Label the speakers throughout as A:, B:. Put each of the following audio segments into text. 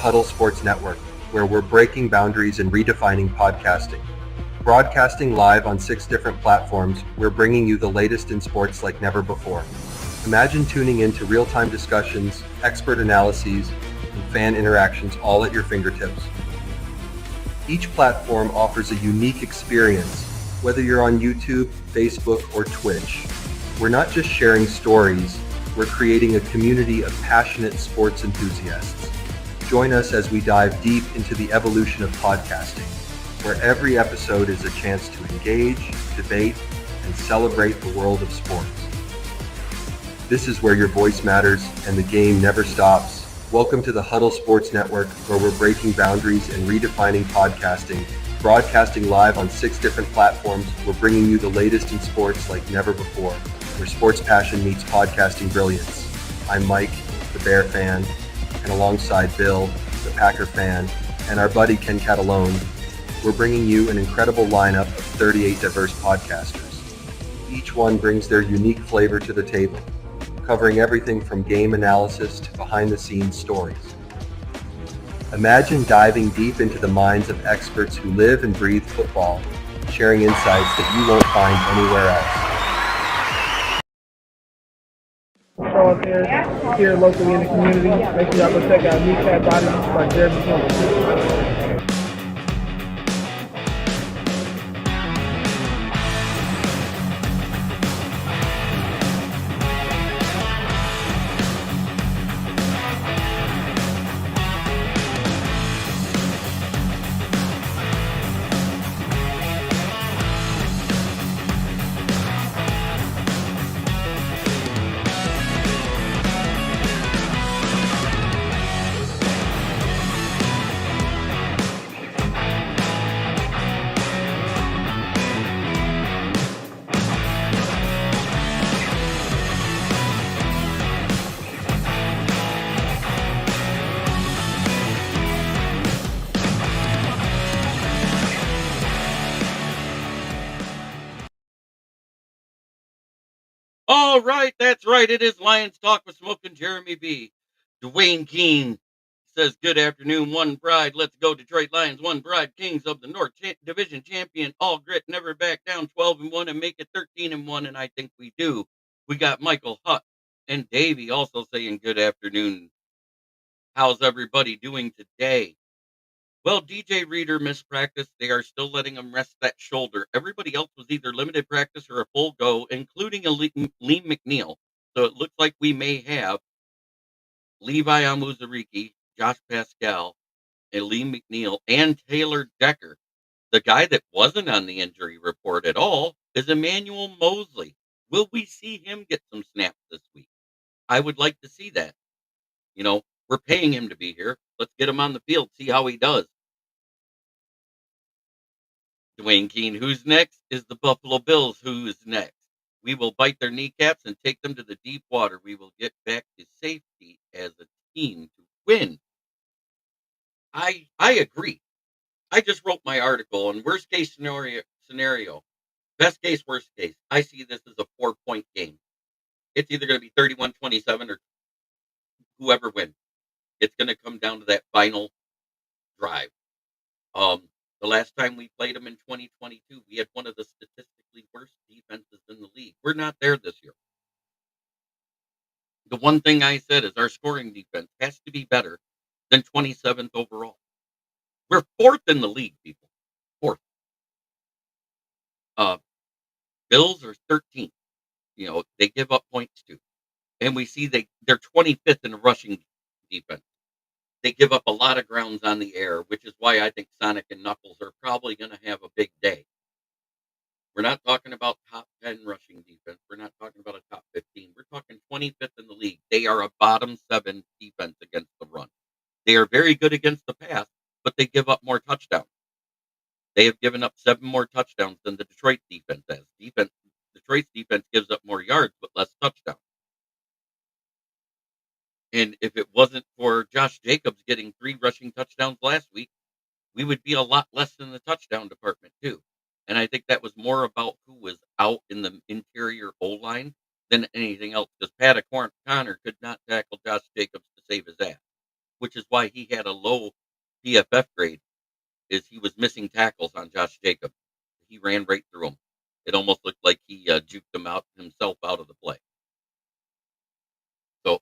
A: Huddle Sports Network, where we're breaking boundaries and redefining podcasting. Broadcasting live on 6 different platforms, we're bringing you the latest in sports like never before. Imagine tuning in to real-time discussions, expert analyses, and fan interactions all at your fingertips. Each platform offers a unique experience, whether you're on YouTube, Facebook, or Twitch. We're not just sharing stories, we're creating a community of passionate sports enthusiasts. Join us as we dive deep into the evolution of podcasting, where every episode is a chance to engage, debate, and celebrate the world of sports. This is where your voice matters and the game never stops. Welcome to the Huddle Sports Network, where we're breaking boundaries and redefining podcasting. Broadcasting live on 6 different platforms, we're bringing you the latest in sports like never before, where sports passion meets podcasting brilliance. I'm Mike, the Bear fan, and alongside Bill, the Packer fan, and our buddy Ken Catalone, we're bringing you an incredible lineup of 38 diverse podcasters. Each one brings their unique flavor to the table, covering everything from game analysis to behind-the-scenes stories. Imagine diving deep into the minds of experts who live and breathe football, sharing insights that you won't find anywhere else.
B: Show up here locally in the community. Make sure y'all go check out Kneecap Body by Jeremy Campbell.
C: All right, that's right. It is Lions Talk with Smoking Jeremy B. Dwayne Keene says, good afternoon, one pride. Let's go Detroit Lions, one pride. Kings of the North Division champion, all grit, never back down, 12-1 and make it 13-1, and I think we do. We got Michael Hutt and Davey also saying good afternoon. How's everybody doing today? Well, DJ Reader missed practice. They are still letting him rest that shoulder. Everybody else was either limited practice or a full go, including Liam McNeil. So it looks like we may have Levi Amuzariki, Josh Pascal, and Liam McNeil, and Taylor Decker. The guy that wasn't on the injury report at all is Emmanuel Mosley. Will we see him get some snaps this week? I would like to see that. You know, we're paying him to be here. Let's get him on the field, see how he does. Dwayne Keene, who's next is the Buffalo Bills. Who's next? We will bite their kneecaps and take them to the deep water. We will get back to safety as a team to win. I agree. I just wrote my article, and worst case scenario, best case, worst case, I see this as a 4-point game. It's either going to be 31-27 or whoever wins. It's going to come down to that final drive. The last time we played them in 2022, we had one of the statistically worst defenses in the league. We're not there this year. The one thing I said is our scoring defense has to be better than 27th overall. We're 4th in the league, people. 4th. Bills are 13th. You know, they give up points to. And we see they're 25th in rushing defense. They give up a lot of grounds on the air, which is why I think Sonic and Knuckles are probably going to have a big day. We're not talking about top 10 rushing defense. We're not talking about a top 15. We're talking 25th in the league. They are a bottom 7 defense against the run. They are very good against the pass, but they give up more touchdowns. They have given up 7 more touchdowns than the Detroit defense has. Detroit's defense gives up more yards, but less touchdowns. And if it wasn't for Josh Jacobs getting 3 rushing touchdowns last week, we would be a lot less in the touchdown department too. And I think that was more about who was out in the interior O-line than anything else, because Pat Connor could not tackle Josh Jacobs to save his ass. which is why he had a low PFF grade, is he was missing tackles on Josh Jacobs. He ran right through him. It almost looked like he juked him out himself out of the play. So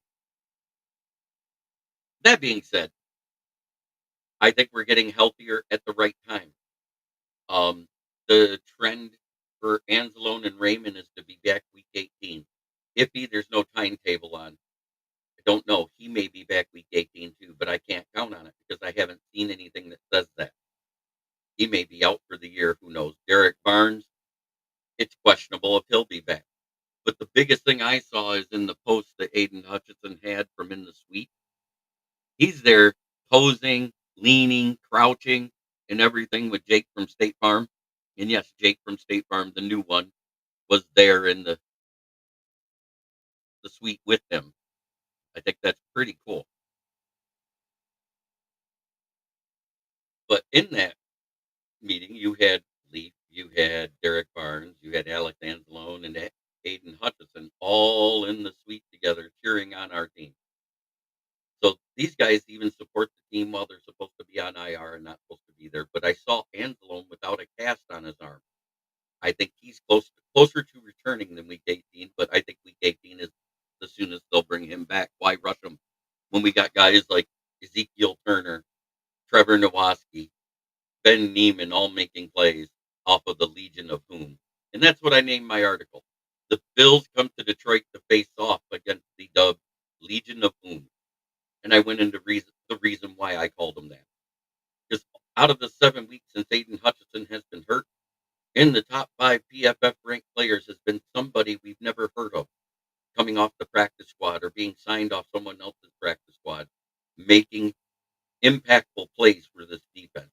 C: that being said, I think we're getting healthier at the right time. The trend for Anzalone and Raymond is to be back week 18. Iffy, there's no timetable on. I don't know. He may be back week 18 too, but I can't count on it because I haven't seen anything that says that. He may be out for the year. Who knows? Derek Barnes, it's questionable if he'll be back. But the biggest thing I saw is in the post that Aiden Hutchinson had from in the suite. He's there posing, leaning, crouching, and everything with Jake from State Farm. And yes, Jake from State Farm, the new one, was there in the suite with him. I think that's pretty cool. But in that meeting, you had Leaf, you had Derek Barnes, you had Alex Anzalone, and Aiden Hutchinson all in the suite together cheering on our team. So these guys even support the team while they're supposed to be on IR and not supposed to be there. But I saw Anzalone without a cast on his arm. I think he's closer to returning than week 18, but I think week 18 is the soonest they'll bring him back. Why rush him when we got guys like Ezekiel Turner, Trevor Nowaski, Ben Neiman all making plays off of the Legion of Whom? And that's what I named my article. The Bills come to Detroit to face off against the dubbed Legion of Whom. And I went into the reason why I called them that. Because out of the 7 weeks since Aiden Hutchinson has been hurt, in the top 5 PFF ranked players has been somebody we've never heard of coming off the practice squad or being signed off someone else's practice squad, making impactful plays for this defense.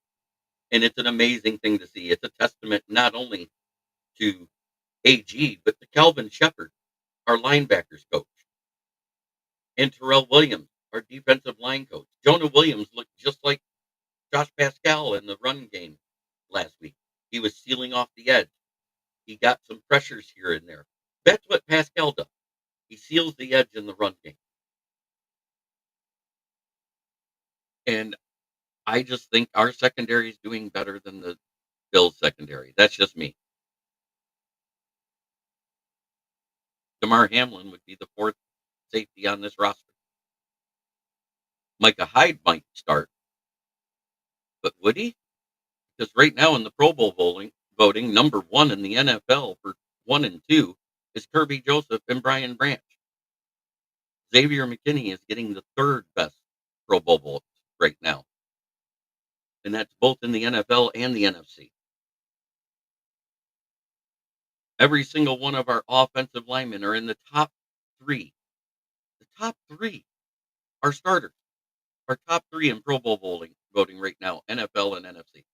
C: And it's an amazing thing to see. It's a testament not only to AG, but to Calvin Shepard, our linebackers coach, and Terrell Williams, our defensive line coach. Jonah Williams looked just like Josh Pascal in the run game last week. He was sealing off the edge. He got some pressures here and there. That's what Pascal does. He seals the edge in the run game. And I just think our secondary is doing better than the Bills secondary. That's just me. Damar Hamlin would be the 4th safety on this roster. Micah Hyde might start, but would he? Because right now in the Pro Bowl voting, number 1 in the NFL for 1 and 2 is Kirby Joseph and Brian Branch. Xavier McKinney is getting the 3rd best Pro Bowl votes right now. And that's both in the NFL and the NFC. Every single one of our offensive linemen are in the top 3. The top 3 are starters. Our top 3 in Pro Bowl voting right now, NFL and NFC.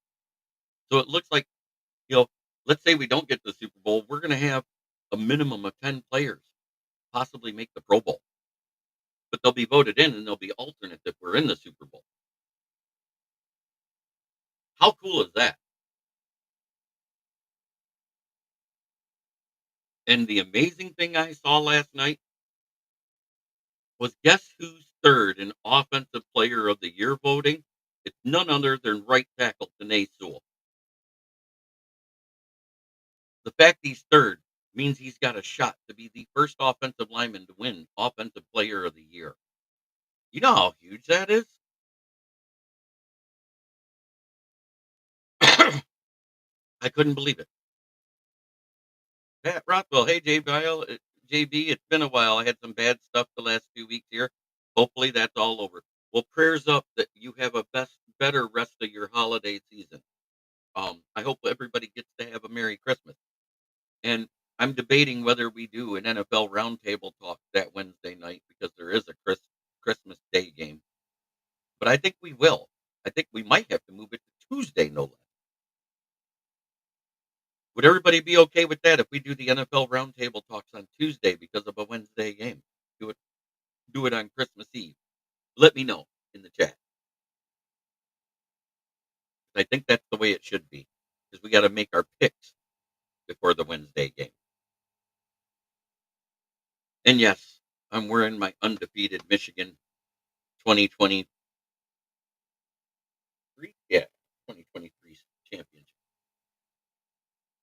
C: So it looks like, let's say we don't get to the Super Bowl, we're going to have a minimum of 10 players possibly make the Pro Bowl. But they'll be voted in and they'll be alternates if we're in the Super Bowl. How cool is that? And the amazing thing I saw last night was guess who's 3rd in Offensive Player of the Year voting? It's none other than right tackle Penei Sewell. The fact he's 3rd means he's got a shot to be the first offensive lineman to win Offensive Player of the Year. You know how huge that is? I couldn't believe it. Pat Rothwell, hey JB, it's been a while. I had some bad stuff the last few weeks here. Hopefully that's all over. Well, prayers up that you have a better rest of your holiday season. I hope everybody gets to have a Merry Christmas. And I'm debating whether we do an NFL roundtable talk that Wednesday night because there is a Christmas Day game. But I think we will. I think we might have to move it to Tuesday, no less. Would everybody be okay with that if we do the NFL roundtable talks on Tuesday because of a Wednesday game? Do it on Christmas Eve. Let me know in the chat. I think that's the way it should be because we got to make our picks before the Wednesday game. And yes, I'm wearing my undefeated Michigan 2020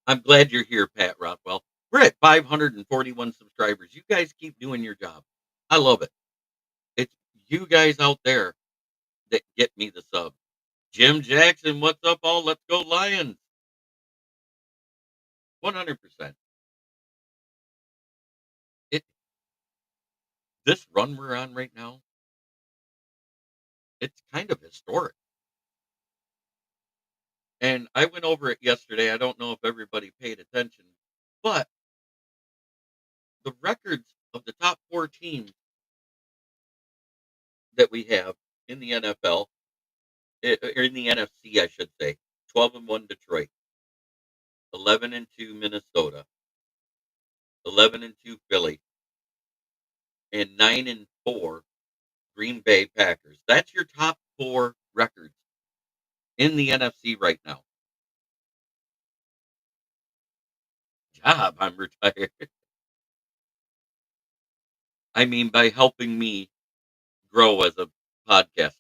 C: I'm glad you're here, Pat Rothwell. We're at 541 subscribers. You guys keep doing your job. I love it. It's you guys out there that get me the sub. Jim Jackson, what's up, all? Let's go, Lions. 100%. It This run we're on right now, it's kind of historic. And I went over it yesterday. I don't know if everybody paid attention, but the records of the top 4 teams that we have in the NFL, or in the NFC, I should say, 12-1 Detroit, 11-2 Minnesota, 11-2 Philly, and 9-4 Green Bay Packers. That's your top 4 records in the NFC right now. Job, I'm retired. I mean, by helping me grow as a podcaster.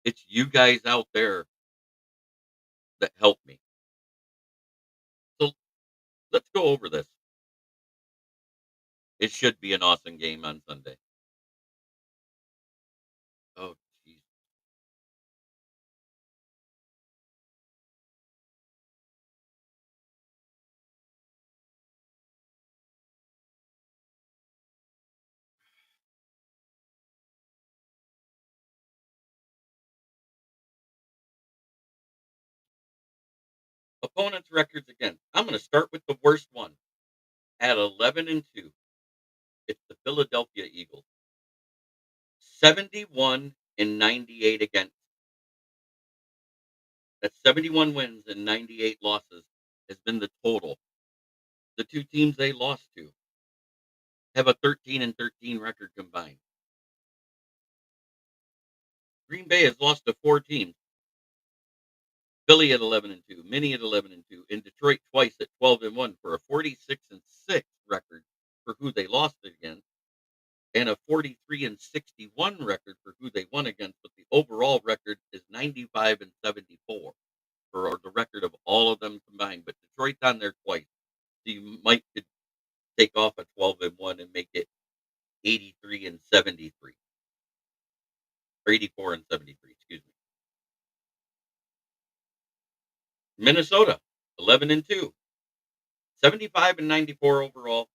C: It's you guys out there that help me. So let's go over this. It should be an awesome game on Sunday. Oh, jeez. Opponents' records again. I'm going to start with the worst one. At 11-2, it's the Philadelphia Eagles. 71-98 against. That's 71 wins and 98 losses has been the total. The 2 teams they lost to have a 13-13 record combined. Green Bay has lost to 4 teams. Philly at 11-2, Minnie at 11-2, and Detroit twice at 12-1 for a 46-6 record for who they lost against, and a 43-61 record for who they won against. But the overall record is 95-74 for the record of all of them combined. But Detroit's on there twice, so you might could take off a 12-1 and make it 83-73, or 84-73. Excuse me. Minnesota 11-2, 75-94 overall.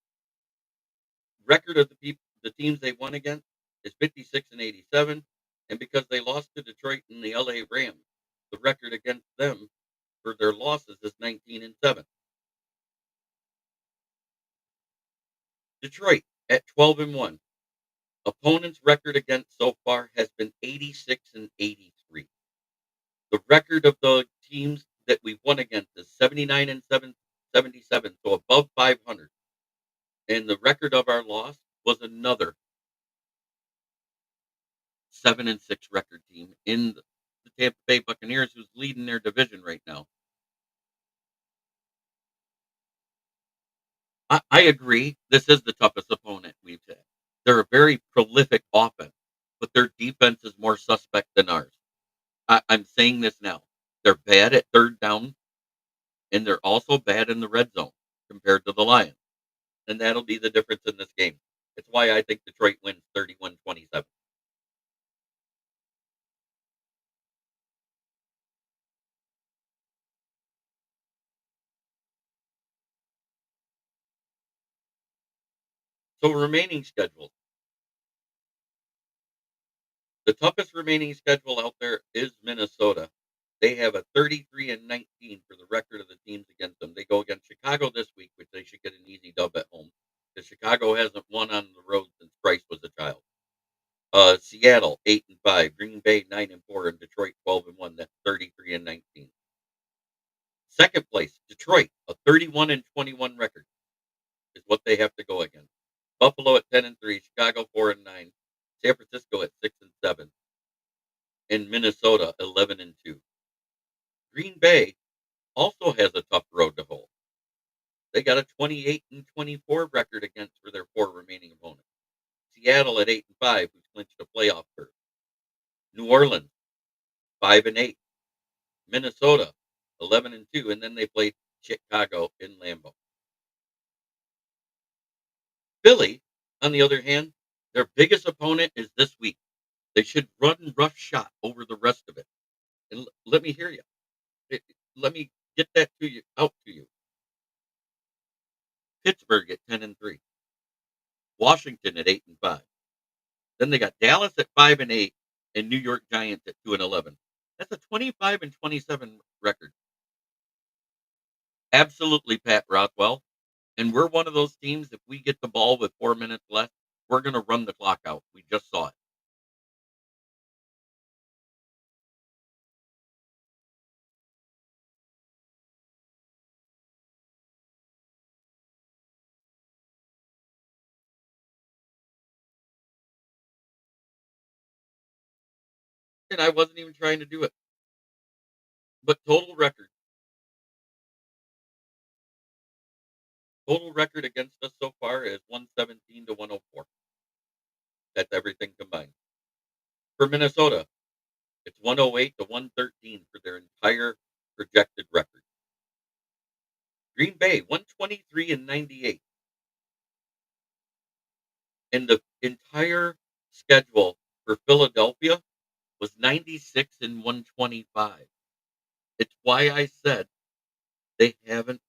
C: Record of the teams they won against is 56-87, and because they lost to Detroit and the LA Rams, the record against them for their losses is 19-7. Detroit at 12-1. Opponents' record against so far has been 86-83. The record of the teams that we've won against is 79-77, so above 500. And the record of our loss was another 7-6 record team in the Tampa Bay Buccaneers, who's leading their division right now. I agree. This is the toughest opponent we've had. They're a very prolific offense, but their defense is more suspect than ours. I'm saying this now. They're bad at third down, and they're also bad in the red zone compared to the Lions. And that'll be the difference in this game. It's why I think Detroit wins 31-27. So remaining schedules. The toughest remaining schedule out there is Minnesota. They have a 33-19 for the record of the teams against them. They go against Chicago this week, which they should get an easy dub at home, because Chicago hasn't won on the road since Price was a child. Seattle 8-5, Green Bay 9-4, and Detroit 12-1. That's 33-19. Second place, Detroit, a 31-21 record is what they have to go against. Buffalo at 10-3, Chicago 4-9, San Francisco at 6-7, and Minnesota 11-2. Green Bay also has a tough road to hoe. They got a 28-24 record against for their 4 remaining opponents. Seattle at 8-5, who's clinched a playoff berth. New Orleans 5-8. Minnesota 11-2, and then they played Chicago in Lambeau. Philly, on the other hand, their biggest opponent is this week. They should run roughshod over the rest of it. And let me hear you. Let me get that to you out to you. Pittsburgh at 10-3, Washington at 8-5. Then they got Dallas at 5-8, and New York Giants at 2-11. That's a 25-27 record. Absolutely, Pat Rothwell. And we're one of those teams. If we get the ball with 4 minutes left, we're going to run the clock out. We just saw it. And I wasn't even trying to do it. But total record against us so far is 117-104. That's everything combined. For Minnesota, it's 108-113 for their entire projected record. Green Bay, 123-98. And the entire schedule for Philadelphia was 96-125. It's why I said they haven't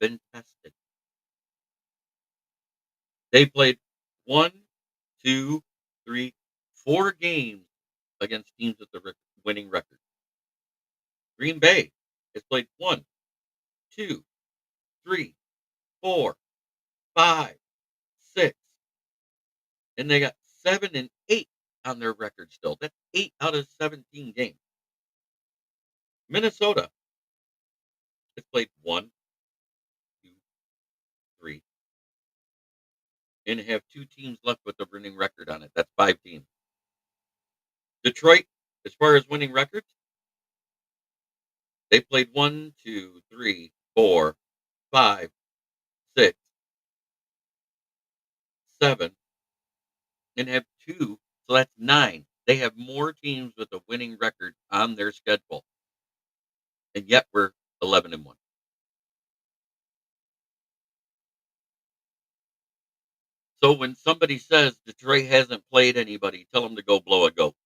C: been tested. They played one, two, three, 4 games against teams with the winning record. Green Bay has played 1, 2, 3, 4, 5, 6, and they got 7-8 on their record still. That's 8 out of 17 games. Minnesota has played 1, 2, 3, and have 2 teams left with a winning record on it. That's 5 teams. Detroit, as far as winning records, they played 1, 2, 3, 4, 5, 6, 7, and have 2. So that's 9. They have more teams with a winning record on their schedule, and yet we're 11-1. So when somebody says Detroit hasn't played anybody, tell them to go blow a goat.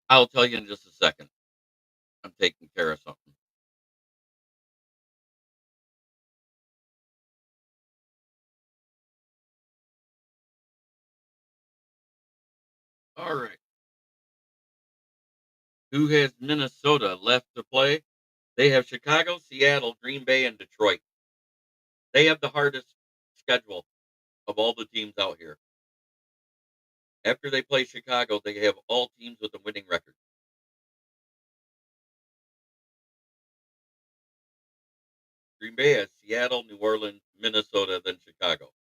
C: I'll tell you in just a second. I'm taking care of something. All right. Who has Minnesota left to play? They have Chicago, Seattle, Green Bay, and Detroit. They have the hardest schedule of all the teams out here. After they play Chicago, they have all teams with a winning record. Green Bay has Seattle, New Orleans, Minnesota, then Chicago.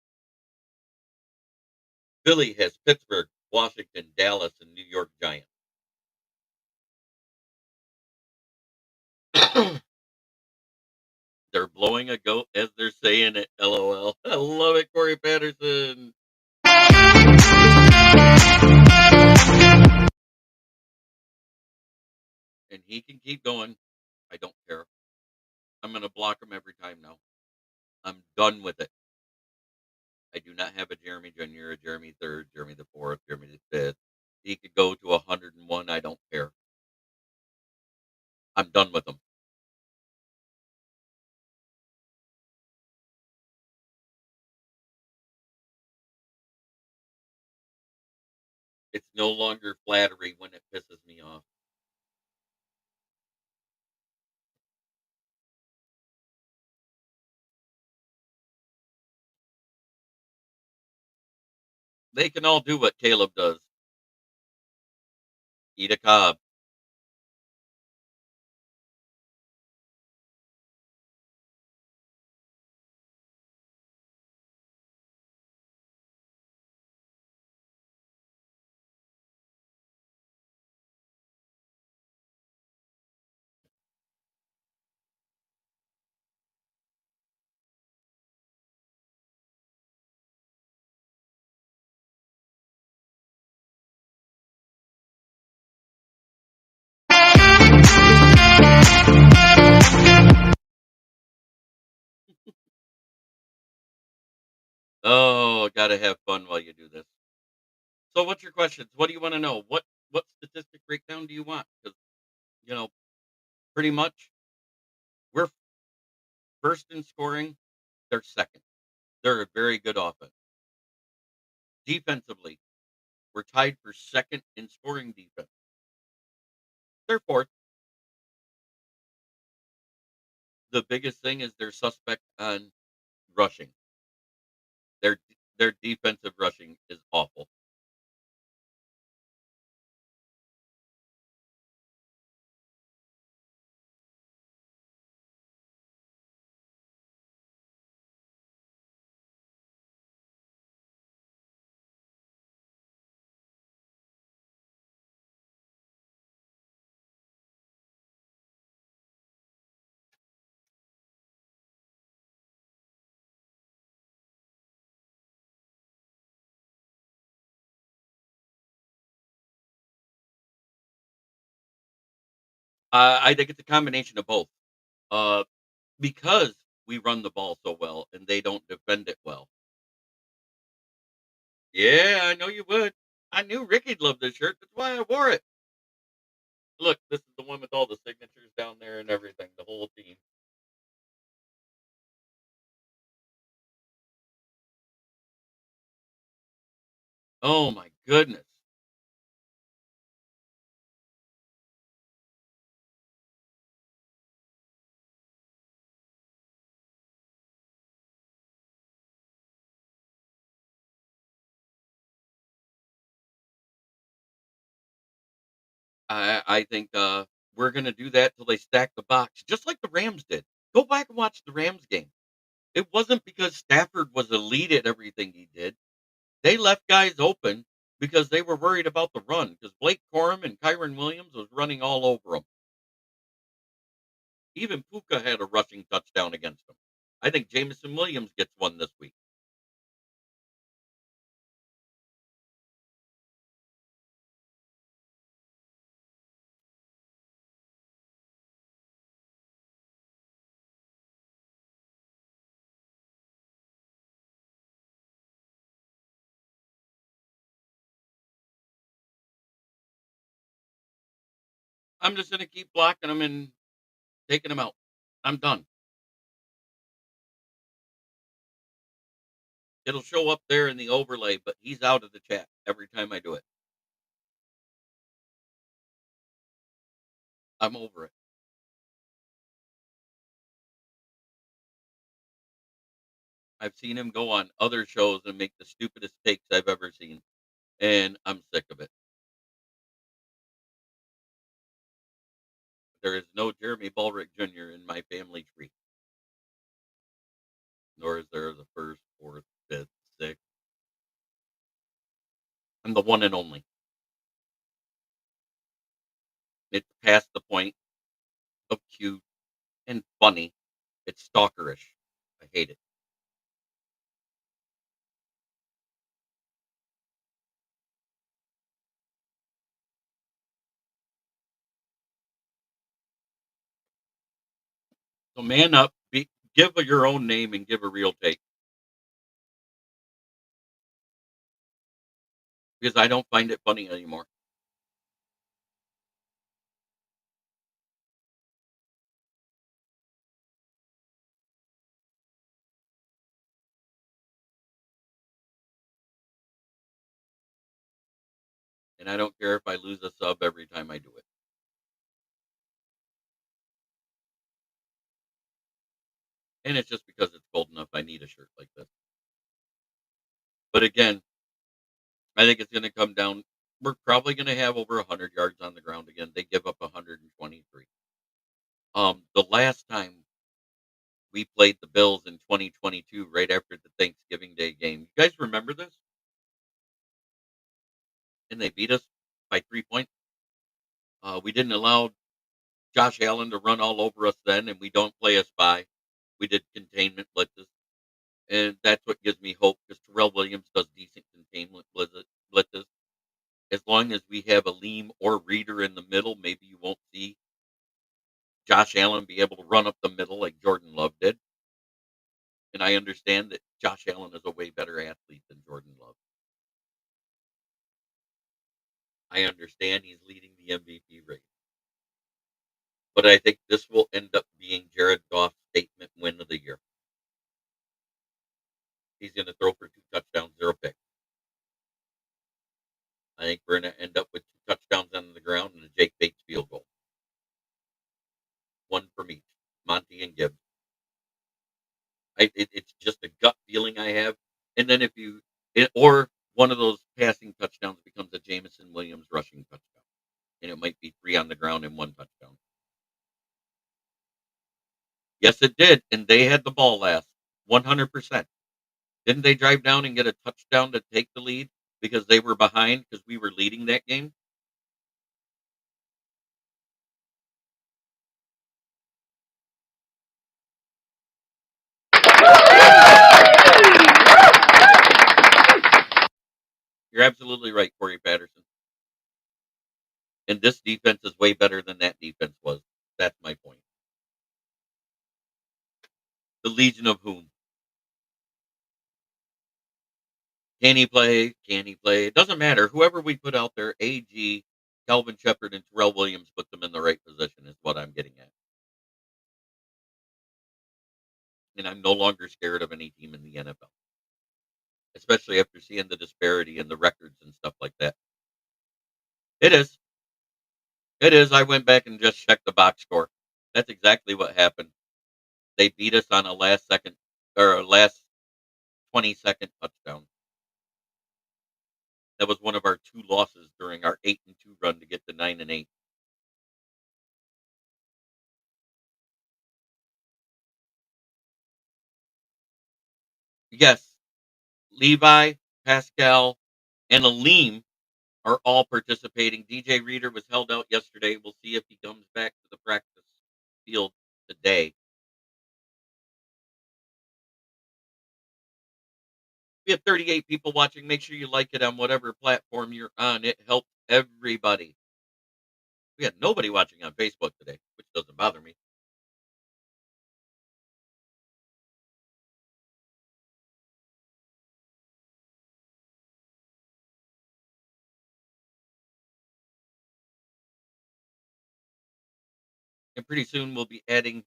C: Philly has Pittsburgh, Washington, Dallas, and New York Giants. They're blowing a goat as they're saying it. LOL. I love it, Corey Patterson. And he can keep going. I don't care. I'm going to block him every time now. I'm done with it. I do not have a Jeremy Jr., a Jeremy third, Jeremy the fourth, Jeremy the fifth. He could go to 101. I don't care. I'm done with him. It's no longer flattery when it pisses me off. They can all do what Caleb does. Eat a cob. Oh, gotta have fun while you do this. So what's your questions? What do you wanna know? What statistic breakdown do you want? Because you know, pretty much we're first in scoring, they're second. They're a very good offense. Defensively, we're tied for second in scoring defense. They're fourth. The biggest thing is they're suspect on rushing. Their defensive rushing is awful. I think it's a combination of both. Uh, because we run the ball so well and they don't defend it well. Yeah, I know you would. I knew Ricky'd love this shirt. That's why I wore it. Look, this is the one with all the signatures down there and everything, the whole team. Oh my goodness. I think we're gonna do that till they stack the box, just like the Rams did. Go back and watch the Rams game. It wasn't because Stafford was elite at everything he did. They left guys open because they were worried about the run because Blake Corum and Kyron Williams was running all over them. Even Puka had a rushing touchdown against him. I think Jameson Williams gets one this week. I'm just gonna keep blocking them and taking them out. I'm done. It'll show up there in the overlay, but he's out of the chat every time I do it. I'm over it. I've seen him go on other shows and make the stupidest takes I've ever seen, and I'm sick of it. There is no Jeremy Ballrick Jr. in my family tree, nor is there the first, fourth, fifth, sixth. I'm the one and only. It's past the point of cute and funny. It's stalkerish. I hate it. So man up, give your own name and give a real take because I don't find it funny anymore, and I don't care if I lose a sub every time I do it. And it's just because it's cold enough. I need a shirt like this. But again, I think it's going to come down. We're probably going to have over 100 yards on the ground again. They give up 123. The last time we played the Bills in 2022, right after the Thanksgiving Day game, you guys remember this? And they beat us by 3 points. We didn't allow Josh Allen to run all over us then, and we don't play a spy. We did containment blitzes, and that's what gives me hope because Terrell Williams does decent containment blitzes. As long as we have a Leam or Reader in the middle, maybe you won't see Josh Allen be able to run up the middle like Jordan Love did. And I understand that Josh Allen is a way better athlete than Jordan Love. I understand he's leading the MVP race, but I think this will end up being Jared Goff's statement win of the year. He's going to throw for 2 touchdowns, 0 picks. I think we're going to end up with 2 touchdowns on the ground and a Jake Bates field goal. 1 from each, Monty and Gibbs. It's just a gut feeling I have. And then or one of those passing touchdowns becomes a Jameson Williams rushing touchdown, and it might be 3 on the ground and 1 touchdown. Yes, it did, and they had the ball last, 100%. Didn't they drive down and get a touchdown to take the lead because they were behind because we were leading that game? You're absolutely right, Corey Patterson. And this defense is way better than that defense was. That's my point. The Legion of whom? Can he play? Can he play? It doesn't matter. Whoever we put out there, AG, Calvin Shepard, and Terrell Williams put them in the right position is what I'm getting at. And I'm no longer scared of any team in the NFL, especially after seeing the disparity in the records and stuff like that. It is. It is. I went back and just checked the box score. That's exactly what happened. They beat us on a last second or a last 20-second touchdown. That was one of our 2 losses during our 8-2 run to get to 9-8. Yes, Levi, Pascal, and Aleem are all participating. DJ Reader was held out yesterday. We'll see if he comes back to the practice field today. We have 38 people watching. Make sure you like it on whatever platform you're on. It helps everybody. We had nobody watching on Facebook today, which doesn't bother me. And pretty soon we'll be adding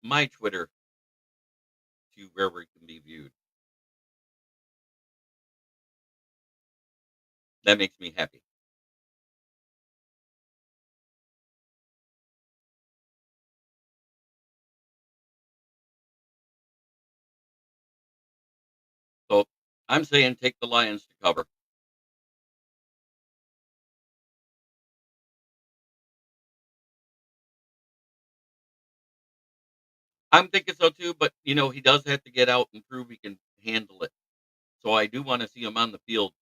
C: my Twitter to where we can be viewed. That makes me happy. So I'm saying take the Lions to cover. I'm thinking so too, but he does have to get out and prove he can handle it. So I do want to see him on the field,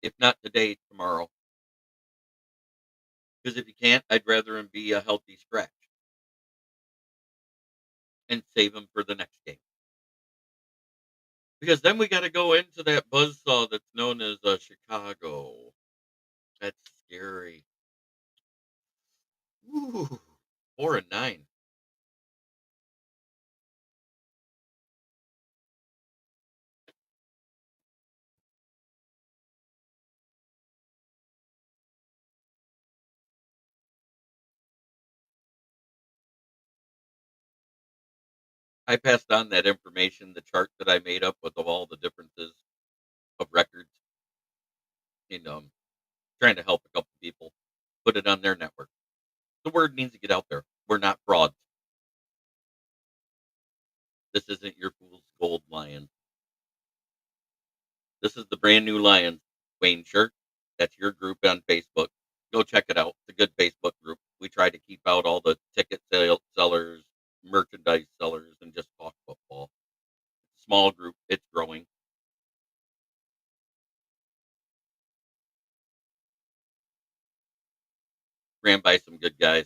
C: if not today, tomorrow. Because if he can't, I'd rather him be a healthy scratch and save him for the next game. Because then we got to go into that buzzsaw that's known as Chicago. That's scary. Ooh, 4-9. I passed on that information, the chart that I made up with all the differences of records, in trying to help a couple people put it on their network. The word needs to get out there. We're not frauds. This isn't your fool's gold lion. This is the brand new Lions. Wayne Shirt. That's your group on Facebook. Go check it out. It's a good Facebook group. We try to keep out all the ticket sellers, merchandise sellers, and just talk football. Small group. It's growing. Ran by some good guys.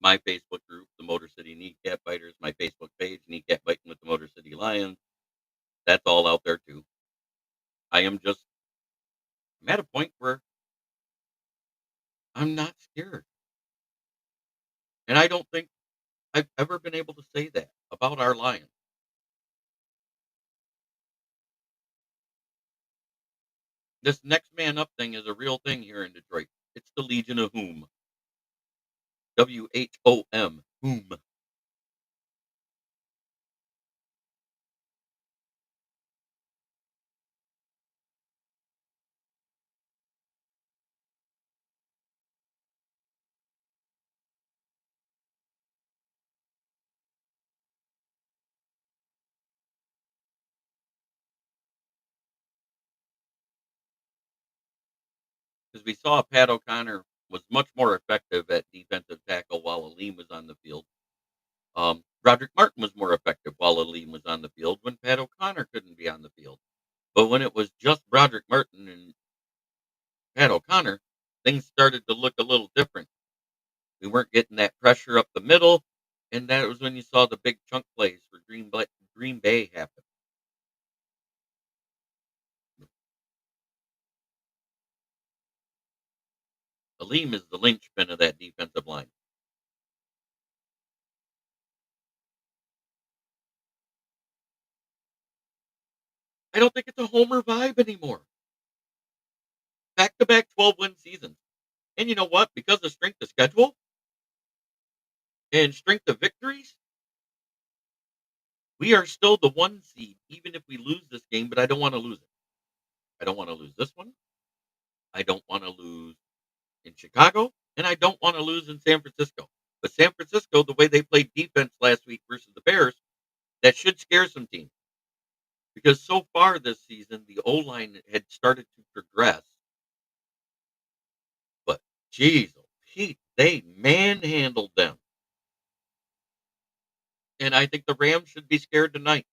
C: My Facebook group, the Motor City Kneecap Biters. My Facebook page, Kneecap Biting with the Motor City Lions. That's all out there too. I'm at a point where I'm not scared. And I don't think I've ever been able to say that about our Lions. This next man up thing is a real thing here in Detroit. It's the Legion of Whom. WHOM. Whom. Because we saw Pat O'Connor was much more effective at defensive tackle while Aleem was on the field. Roderick Martin was more effective while Aleem was on the field when Pat O'Connor couldn't be on the field. But when it was just Roderick Martin and Pat O'Connor, things started to look a little different. We weren't getting that pressure up the middle, and that was when you saw the big chunk plays for Green Bay happen. Aleem is the linchpin of that defensive line. I don't think it's a homer vibe anymore. Back-to-back 12-win seasons. And you know what? Because of strength of schedule and strength of victories, we are still the 1 seed, even if we lose this game, but I don't wanna lose it. I don't wanna lose this one. I don't wanna lose in Chicago, and I don't wanna lose in San Francisco. But San Francisco, the way they played defense last week versus the Bears, that should scare some teams. Because so far this season, the O-line had started to progress, but jeez, oh Pete, they manhandled them. And I think the Rams should be scared tonight.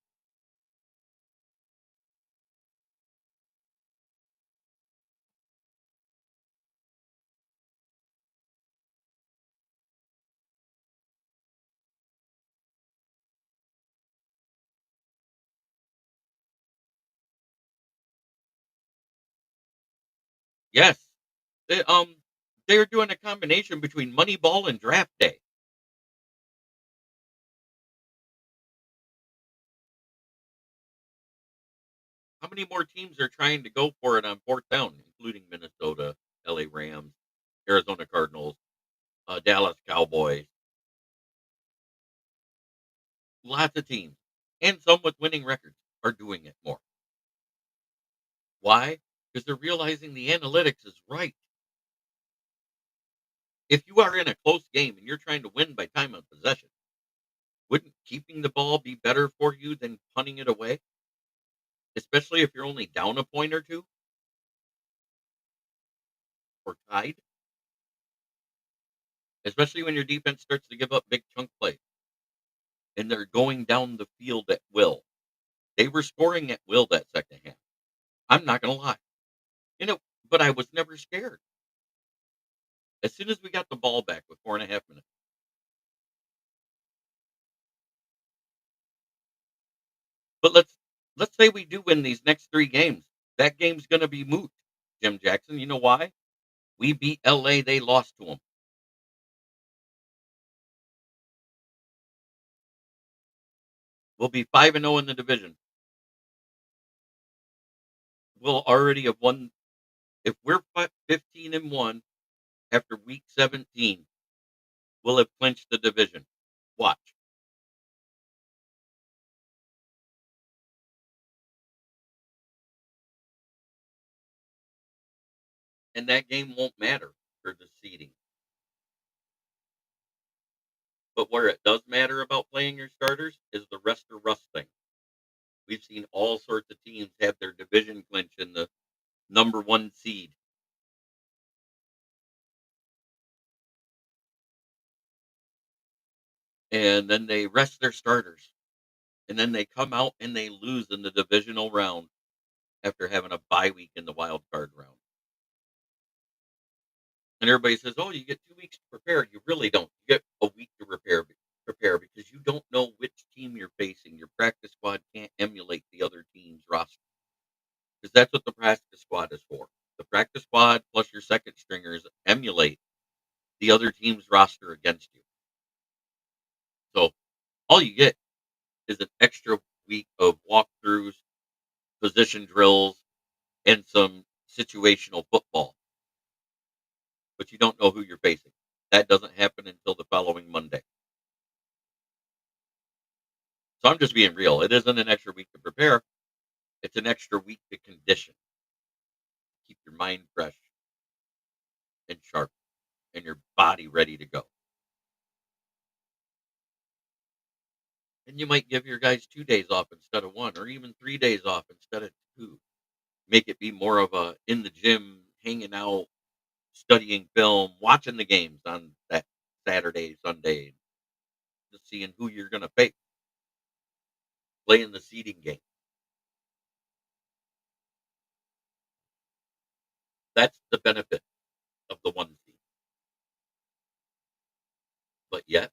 C: Yes. They, they're doing a combination between Moneyball and Draft Day. How many more teams are trying to go for it on fourth down, including Minnesota, LA Rams, Arizona Cardinals, Dallas Cowboys, lots of teams, and some with winning records are doing it more. Why? Because they're realizing the analytics is right. If you are in a close game and you're trying to win by time of possession, wouldn't keeping the ball be better for you than punting it away? Especially if you're only down a point or two or tied? Especially when your defense starts to give up big chunk plays and they're going down the field at will. They were scoring at will that second half. I'm not gonna lie. But I was never scared. As soon as we got the ball back with 4.5 minutes. But let's say we do win these next 3 games. That game's gonna be moot, Jim Jackson. You know why? We beat LA, they lost to them. We'll be 5-0 in the division. We'll already have won if we're 15-1 after week 17, we'll have clinched the division. Watch. And that game won't matter for the seeding. But where it does matter about playing your starters is the rest or rust thing. We've seen all sorts of teams have their division clinch in the number 1 seed. And then they rest their starters. And then they come out and they lose in the divisional round after having a bye week in the wild card round. And everybody says, "Oh, you get 2 weeks to prepare." You really don't. You get a week to prepare because you don't know which team you're facing. Your practice squad can't emulate the other team's roster because that's what the practice squad is for. The practice squad plus your second stringers emulate the other team's roster against you. So all you get is an extra week of walkthroughs, position drills, and some situational football, but you don't know who you're facing. That doesn't happen until the following Monday. So I'm just being real. It isn't an extra week to prepare. It's an extra week to condition. Keep your mind fresh and sharp and your body ready to go. And you might give your guys 2 days off instead of one, or even 3 days off instead of two. Make it be more of a in the gym, hanging out, studying film, watching the games on that Saturday, Sunday, just seeing who you're going to face, playing the seeding game. That's the benefit of the one seed. But yet,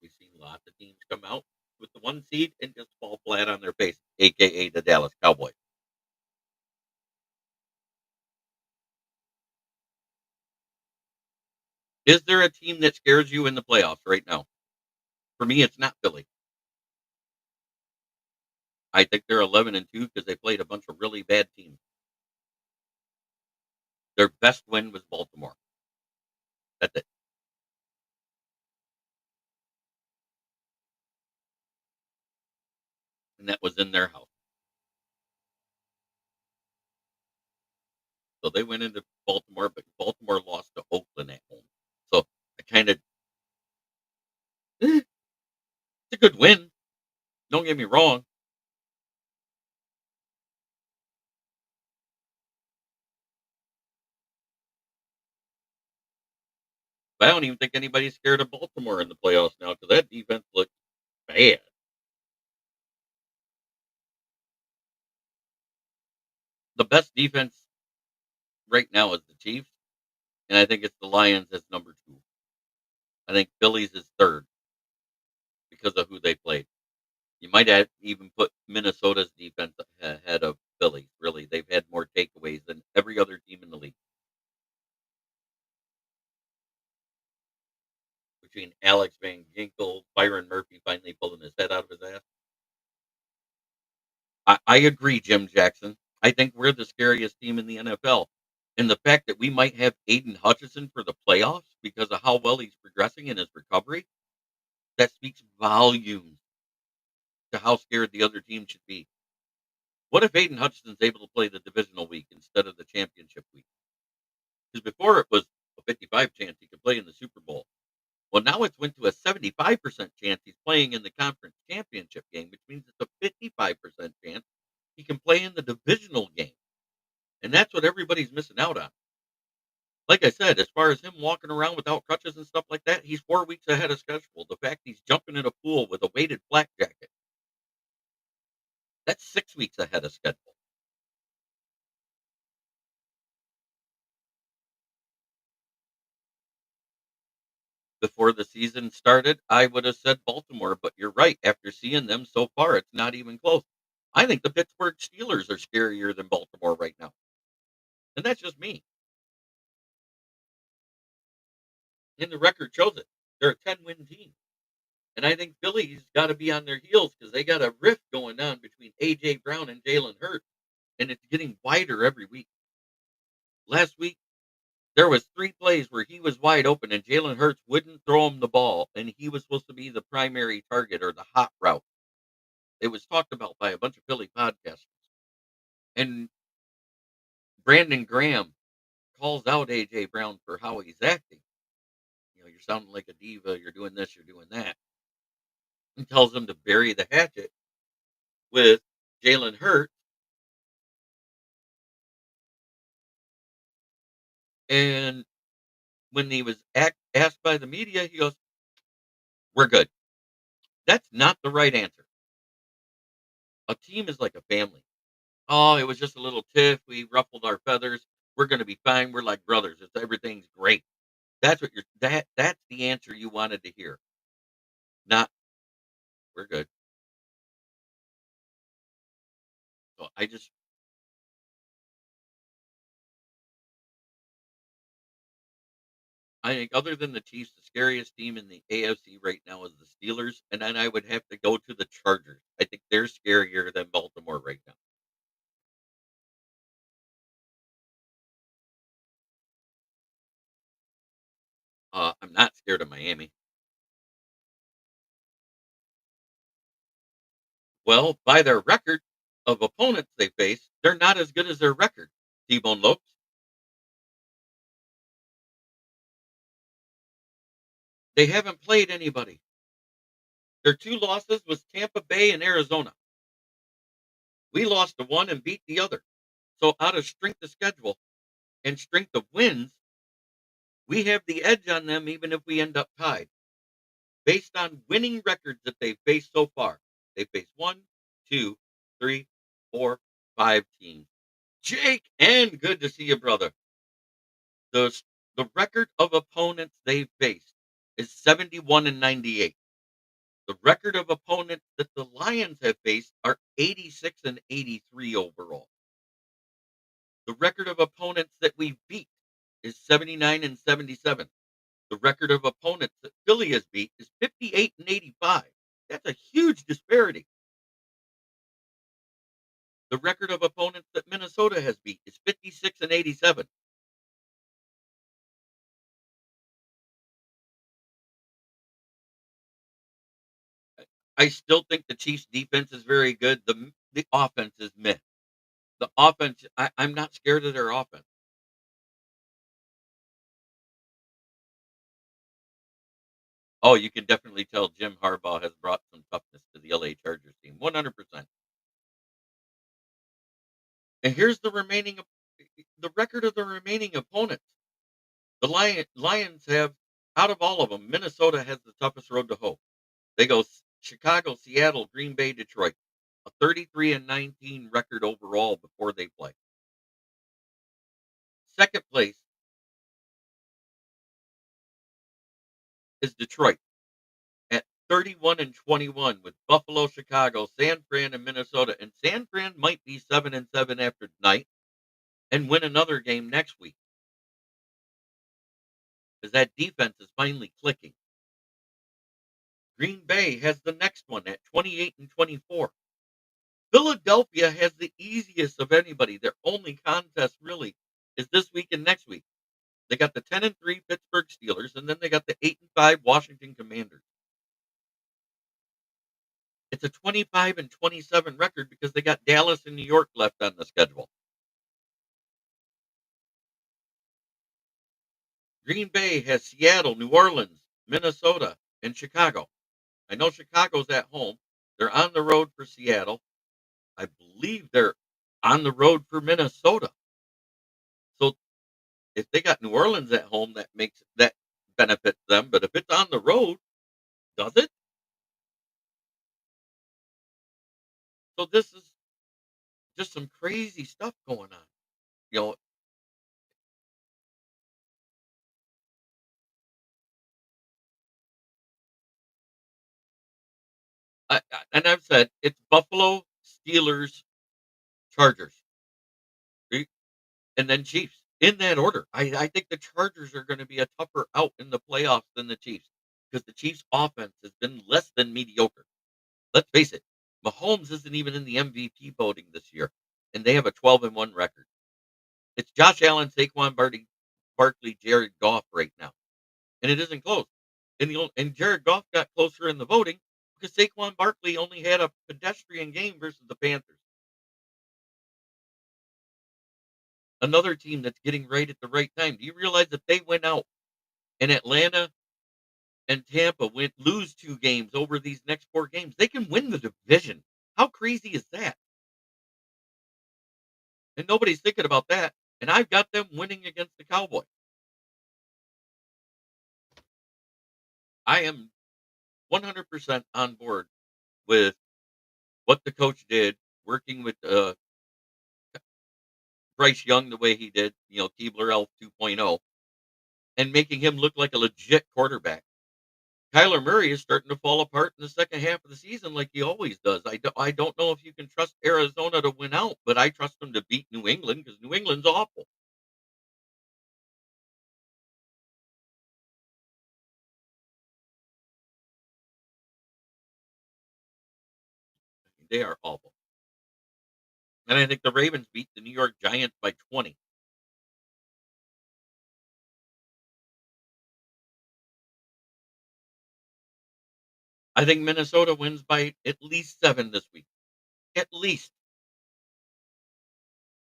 C: we've seen lots of teams come out with the one seed and just fall flat on their face, aka the Dallas Cowboys. Is there a team that scares you in the playoffs right now? For me, it's not Philly. I think they're 11-2 because they played a bunch of really bad teams. Their best win was Baltimore. That's it. And that was in their house. So they went into Baltimore, but Baltimore lost to Oakland at home. So I kind of, it's a good win. Don't get me wrong. But I don't even think anybody's scared of Baltimore in the playoffs now because that defense looks bad. The best defense right now is the Chiefs, and I think it's the Lions as number two. I think Phillies is third because of who they played. You might have even put Minnesota's defense ahead of Phillies. Really, they've had more takeaways than every other team in the league. Between Alex Van Ginkel, Byron Murphy finally pulling his head out of his ass. I agree, Jim Jackson. I think we're the scariest team in the NFL. And the fact that we might have Aiden Hutchinson for the playoffs because of how well he's progressing in his recovery, that speaks volumes to how scared the other team should be. What if Aiden Hutchinson's able to play the divisional week instead of the championship week? Because before it was a 55 chance he could play in the Super Bowl. Well, now it's went to a 75% chance he's playing in the conference championship game, which means it's a 55% chance he can play in the divisional game. And that's what everybody's missing out on. Like I said, as far as him walking around without crutches and stuff like that, he's 4 weeks ahead of schedule. The fact he's jumping in a pool with a weighted flak jacket, that's 6 weeks ahead of schedule. Before the season started, I would have said Baltimore, but you're right. After seeing them so far, it's not even close. I think the Pittsburgh Steelers are scarier than Baltimore right now. And that's just me. And the record shows it. They're a 10-win team. And I think Philly's got to be on their heels because they got a rift going on between A.J. Brown and Jalen Hurts. And it's getting wider every week. Last week, there was 3 plays where he was wide open and Jalen Hurts wouldn't throw him the ball. And he was supposed to be the primary target or the hot route. It was talked about by a bunch of Philly podcasters. And Brandon Graham calls out A.J. Brown for how he's acting. You're sounding like a diva. You're doing this. You're doing that. And tells him to bury the hatchet with Jalen Hurts. And when he was asked by the media, he goes, "We're good." That's not the right answer. A team is like a family. Oh, it was just a little tiff. We ruffled our feathers. We're going to be fine. We're like brothers. Everything's great. That's what that's the answer you wanted to hear. Not we're good. So I think other than the Chiefs, the scariest team in the AFC right now is the Steelers, and then I would have to go to the Chargers. I think they're scarier than Baltimore right now. scared of Miami. Well, by their record of opponents they face, they're not as good as their record. T-Bone Lopes. They haven't played anybody. Their 2 losses was Tampa Bay and Arizona. We lost to one and beat the other. So out of strength of schedule and strength of wins, we have the edge on them even if we end up tied. Based on winning records that they've faced so far. They faced 1, 2, 3, 4, 5 teams. Jake, and good to see you, brother. The the record of opponents they've faced is 71 and 98. The record of opponents that the Lions have faced are 86 and 83 overall. The record of opponents that we beat is 79 and 77. The record of opponents that Philly has beat is 58 and 85. That's a huge disparity. The record of opponents that Minnesota has beat is 56 and 87. I still think the Chiefs defense is very good. The offense is meh. The offense, I'm not scared of their offense. Oh, you can definitely tell Jim Harbaugh has brought some toughness to the LA Chargers team, 100%. And here's the record of the remaining opponents. The Lions have, out of all of them, Minnesota has the toughest road to hoe. They go Chicago, Seattle, Green Bay, Detroit. A 33 and 19 record overall before they play. Second place is Detroit at 31 and 21 with Buffalo, Chicago, San Fran, and Minnesota. And San Fran might be 7 and 7 after tonight and win another game next week because that defense is finally clicking. Green Bay has the next one at 28 and 24. Philadelphia has the easiest of anybody. Their only contest really is this week and next week. They got the 10 and 3 Pittsburgh Steelers, and then they got the 8 and 5 Washington Commanders. It's a 25 and 27 record because they got Dallas and New York left on the schedule. Green Bay has Seattle, New Orleans, Minnesota, and Chicago. I know Chicago's at home. They're on the road for Seattle. I believe they're on the road for Minnesota. So if they got New Orleans at home, that benefits them. But if it's on the road, does it? So this is just some crazy stuff going on. You know, and I've said it's Buffalo, Steelers, Chargers, right? And then Chiefs in that order. I think the Chargers are going to be a tougher out in the playoffs than the Chiefs because the Chiefs' offense has been less than mediocre. Let's face it, Mahomes isn't even in the MVP voting this year, and they have a 12-1 record. It's Josh Allen, Barkley, Jared Goff right now, and it isn't close. And Jared Goff got closer in the voting because Saquon Barkley only had a pedestrian game versus the Panthers. Another team that's getting right at the right time. Do you realize that they went out and Atlanta and Tampa lose 2 games over these next 4 games? They can win the division. How crazy is that? And nobody's thinking about that. And I've got them winning against the Cowboys. I am 100% on board with what the coach did, working with Bryce Young the way he did, Keebler Elf 2.0, and making him look like a legit quarterback. Kyler Murray is starting to fall apart in the second half of the season like he always does. I don't know if you can trust Arizona to win out, but I trust them to beat New England because New England's awful. They are awful. And I think the Ravens beat the New York Giants by 20. I think Minnesota wins by at least 7 this week. At least,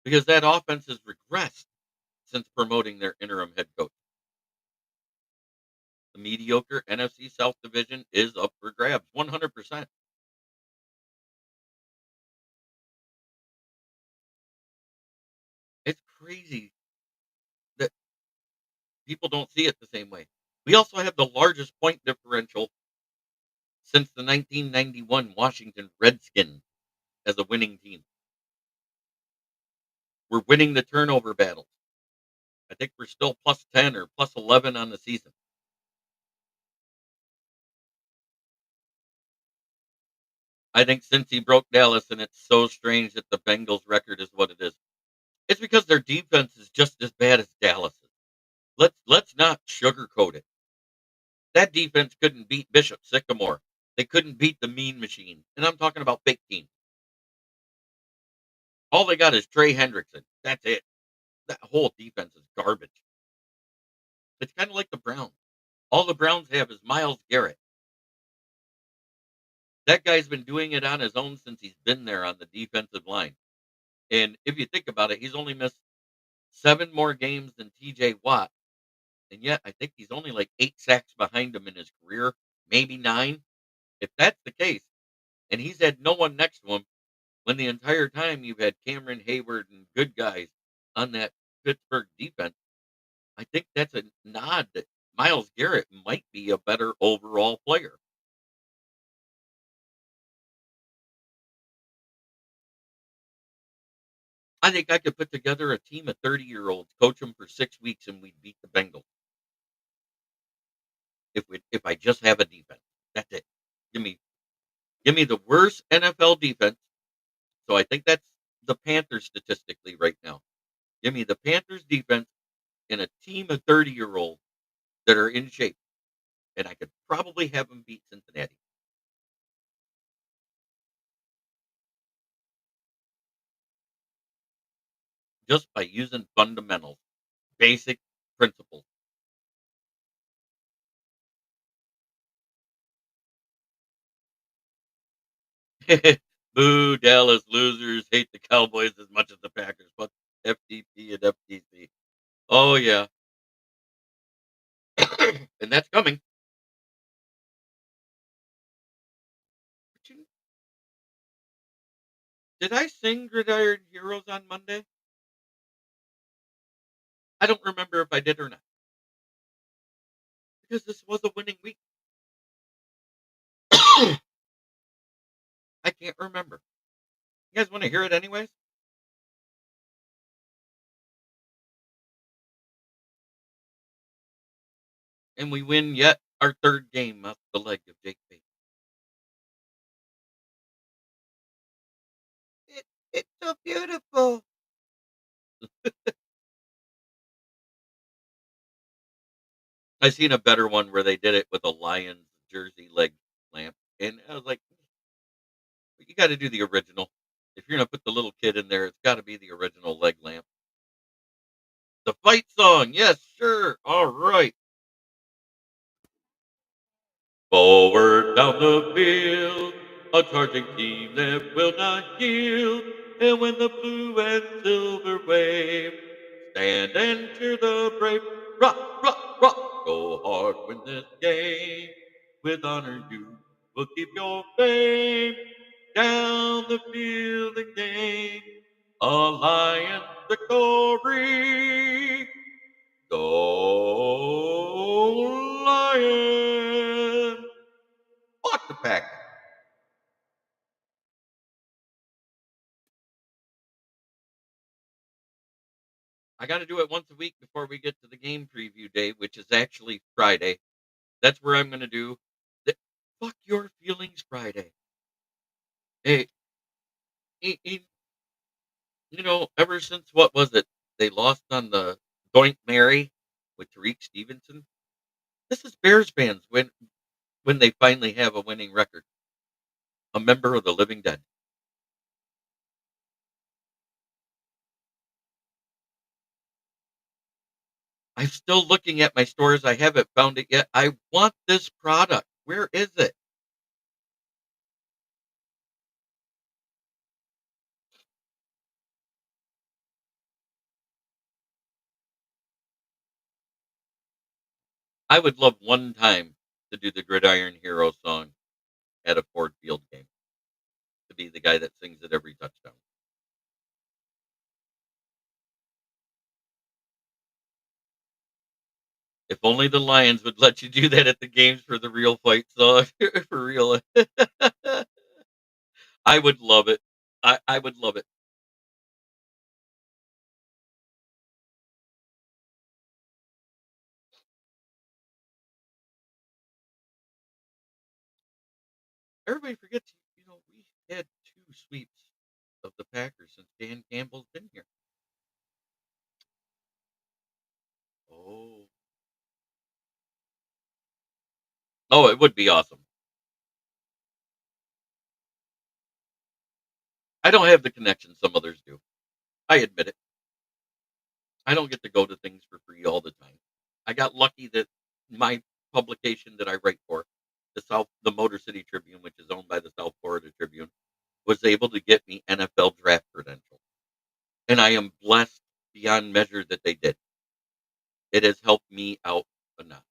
C: because that offense has regressed since promoting their interim head coach. The mediocre NFC South division is up for grabs 100%. It's crazy that people don't see it the same way. We also have the largest point differential since the 1991 Washington Redskins as a winning team. We're winning the turnover battles. I think we're still plus 10 or plus 11 on the season. I think since he broke Dallas, and it's so strange that the Bengals record is what it is. It's because their defense is just as bad as Dallas's. Let's not sugarcoat it. That defense couldn't beat Bishop Sycamore. They couldn't beat the Mean Machine, and I'm talking about big teams. All they got is Trey Hendrickson. That's it. That whole defense is garbage. It's kind of like the Browns. All the Browns have is Miles Garrett. That guy's been doing it on his own since he's been there on the defensive line. And if you think about it, he's only missed 7 more games than TJ Watt. And yet I think he's only like 8 sacks behind him in his career, maybe 9. If that's the case, and he's had no one next to him, when the entire time you've had Cameron Hayward and good guys on that Pittsburgh defense, I think that's a nod that Miles Garrett might be a better overall player. I think I could put together a team of 30-year-olds, coach them for 6 weeks, and we'd beat the Bengals if I just have a defense. That's it. Give me give me the worst NFL defense. So I think that's the Panthers statistically right now. Give me the Panthers defense and a team of 30-year-olds that are in shape, and I could probably have them beat Cincinnati. Just by using fundamentals, basic principles. Boo, Dallas losers hate the Cowboys as much as the Packers, but FTP and FTC. Oh, yeah. And that's coming. Did I sing Gridiron Heroes on Monday? I don't remember if I did or not because this was a winning week. I can't remember. You guys want to hear it anyways? And we win yet our 3rd game off the leg of Jake Bates. It's so beautiful. I seen a better one where they did it with a Lions jersey leg lamp, and I was like, you got to do the original. If you're gonna put the little kid in there, it's got to be the original leg lamp. The fight song, yes, sure, all right. Forward down the field, a charging team that will not yield. And when the blue and silver wave, stand and cheer the brave. Rock, rock, rock, go hard, win this game. With honor you will keep your fame. Down the field and gain a Lion victory. Go Lions! Fuck the Packers. I got to do it once a week before we get to the game preview day, which is actually Friday. That's where I'm going to do the Fuck Your Feelings Friday. Hey, e- e- ever since what was it? They lost on the Doink Mary with Tariq Stevenson. This is Bears fans when they finally have a winning record. A member of the living dead. I'm still looking at my stores. I haven't found it yet. I want this product. Where is it? I would love one time to do the Gridiron Hero song at a Ford Field game, to be the guy that sings at every touchdown. If only the Lions would let you do that at the games for the real fight song, for real. I would love it. I would love it. Everybody forgets, we had 2 sweeps of the Packers since Dan Campbell's been here. Oh. Oh, it would be awesome. I don't have the connection some others do. I admit it. I don't get to go to things for free all the time. I got lucky that my publication that I write for, the Motor City Tribune, which is owned by the South Florida Tribune, was able to get me NFL draft credentials. And I am blessed beyond measure that they did. It has helped me out enough.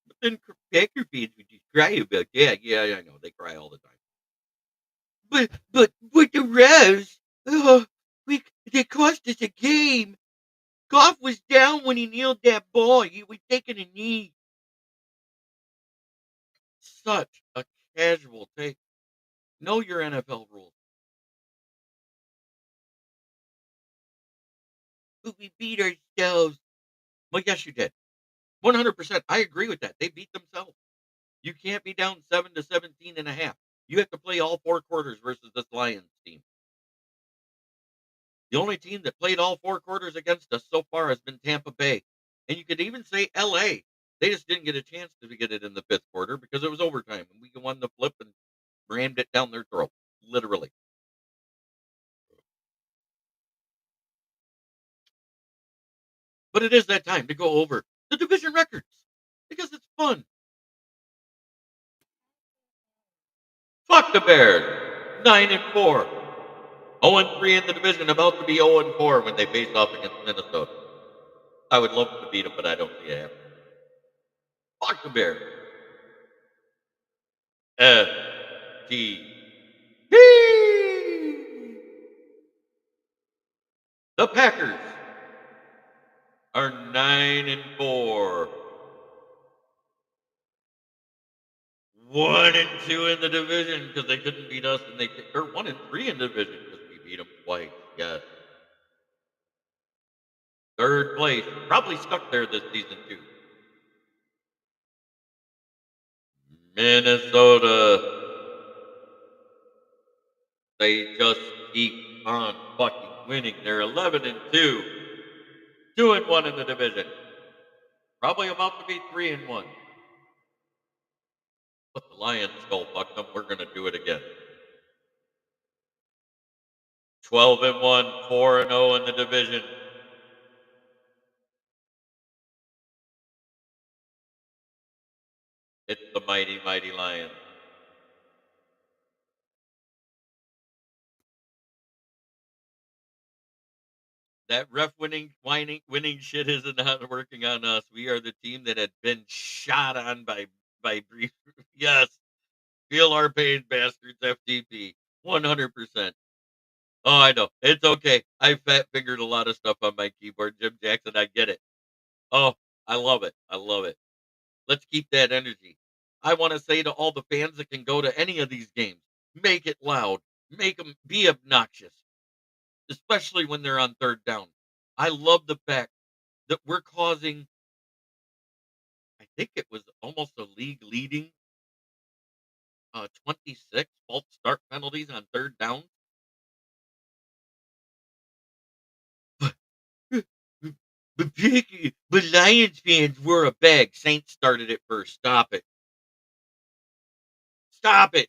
C: But then Packer fans would just cry about that. Yeah, I know. They cry all the time. But with the refs, they cost us a game. Goff was down when he kneeled that ball. He was taking a knee. Such a casual take. Know your NFL rules. But we beat ourselves. Well, yes, you did. 100%. I agree with that. They beat themselves. You can't be down 7 to 17 and a half. You have to play all 4 quarters versus this Lions team. The only team that played all 4 quarters against us so far has been Tampa Bay. And you could even say LA. They just didn't get a chance to get it in the 5th quarter because it was overtime. And we won the flip and rammed it down their throat. Literally. But it is that time to go over the division records because it's fun. Fuck the Bears. 9-4. 0-3 in the division, about to be 0-4 when they face off against Minnesota. I would love to beat them, but I don't see it happening. Fuck the Bears. FTP. The Packers are 9-4. 1-2 in the division because they couldn't beat us, and or 1-3 in the division because we beat them twice. Yes. 3rd place, probably stuck there this season too. Minnesota. They just keep on fucking winning. They're 11-2, 2-1 in the division. Probably about to be 3-1. But the Lions skull fuck them. We're gonna do it again. 12-1, 4-0 in the division. It's the mighty, mighty Lions. That ref winning shit is not working on us. We are the team that had been shot on by brief. Yes, feel our pain, bastards. FTP, 100%. Oh, I know. It's okay. I fat fingered a lot of stuff on my keyboard, Jim Jackson. I get it. Oh, I love it. I love it. Let's keep that energy. I want to say to all the fans that can go to any of these games, make it loud, make them be obnoxious, especially when they're on 3rd down. I love the fact that we're causing, I think it was almost a league leading 26 false start penalties on 3rd down. But Lions fans were a bag. Saints started it first. Stop it. Stop it.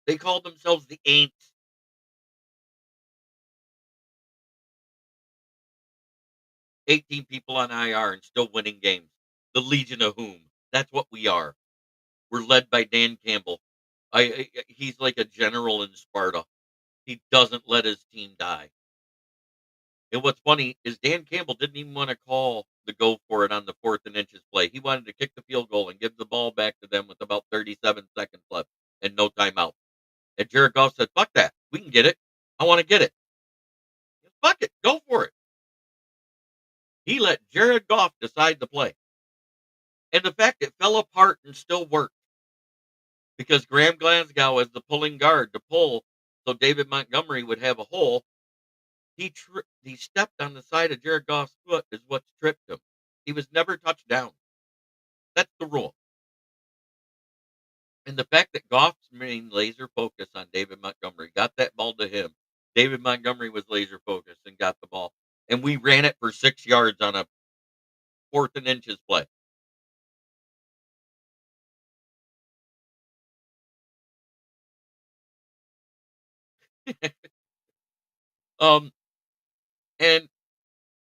C: They called themselves the Aints. $18 people on IR and still winning games. The Legion of Whom. That's what we are. We're led by Dan Campbell. He's like a general in Sparta. He doesn't let his team die. And what's funny is Dan Campbell didn't even want to call the go for it on the 4th and inches play. He wanted to kick the field goal and give the ball back to them with about 37 seconds left and no timeout. And Jared Goff said, "Fuck that. We can get it. I want to get it. Fuck it. Go for it." He let Jared Goff decide the play. And the fact it fell apart and still worked because Graham Glasgow, as the pulling guard to pull so David Montgomery would have a hole, he stepped on the side of Jared Goff's foot is what tripped him. He was never touched down. That's the rule. And the fact that Goff's main laser focus on David Montgomery got that ball to him. David Montgomery was laser focused and got the ball. And we ran it for 6 yards on a 4th and inches play. um, and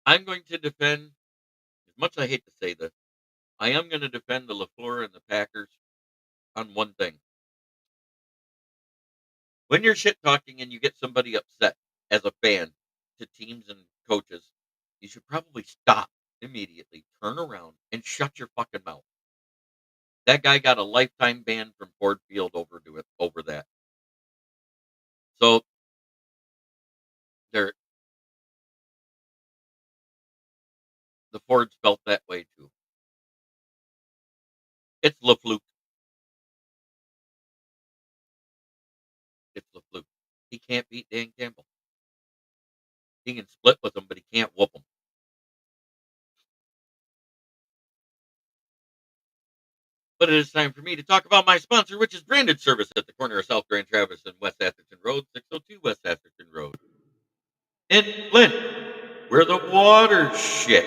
C: I'm going to defend, as much as I hate to say this, I am going to defend the LaFleur and the Packers on one thing. When you're shit talking and you get somebody upset as a fan to teams and coaches, you should probably stop immediately, turn around, and shut your fucking mouth. That guy got a lifetime ban from Ford Field over that. So there, the Fords felt that way too. It's LaFluke. It's LaFluke. He can't beat Dan Campbell. He can split with him, but he can't whoop him. But it is time for me to talk about my sponsor, which is Branded Service at the corner of South Grand Traverse and West Atherton Road, 602 West Atherton Road. In Flint, where the water's shit,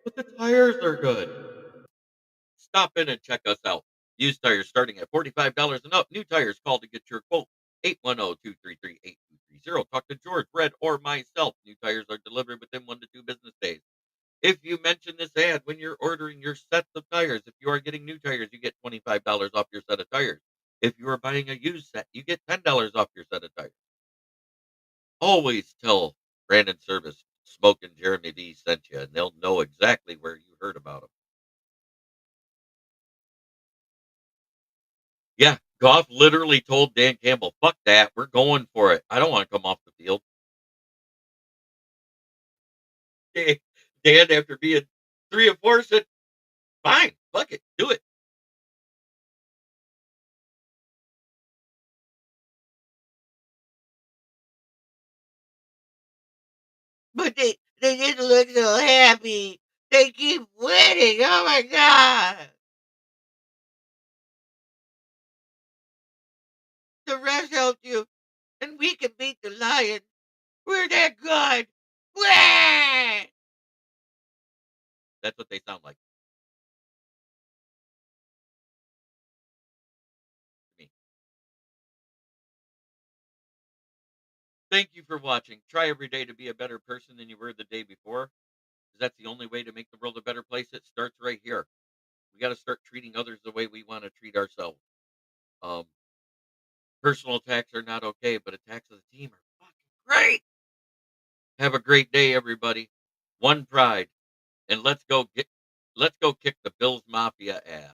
C: but the tires are good. Stop in and check us out. Used tires starting at $45 and up. New tires, call to get your quote. 810-233-8230. Talk to George, Red, or myself. New tires are delivered within 1 to 2 business days. If you mention this ad when you're ordering your sets of tires, if you are getting new tires, you get $25 off your set of tires. If you are buying a used set, you get $10 off your set of tires. Always tell Brandon Service Smoke and Jeremy B sent you, and they'll know exactly where you heard about them. Yeah, Goff literally told Dan Campbell, "Fuck that, we're going for it. I don't want to come off the field." Dan, after being 3 and 4, said, "Fine, fuck it, do it." But they didn't look so happy. They keep winning. Oh my god. The refs helped you, and we can beat the Lions. We're that good. Wah! That's what they sound like to me. Thank you for watching. Try every day to be a better person than you were the day before, because that's the only way to make the world a better place. It starts right here. We got to start treating others the way we want to treat ourselves. Um, Personal attacks are not okay, but attacks as a team are fucking great. Have a great day, everybody. One pride, and let's go kick the Bills Mafia ass.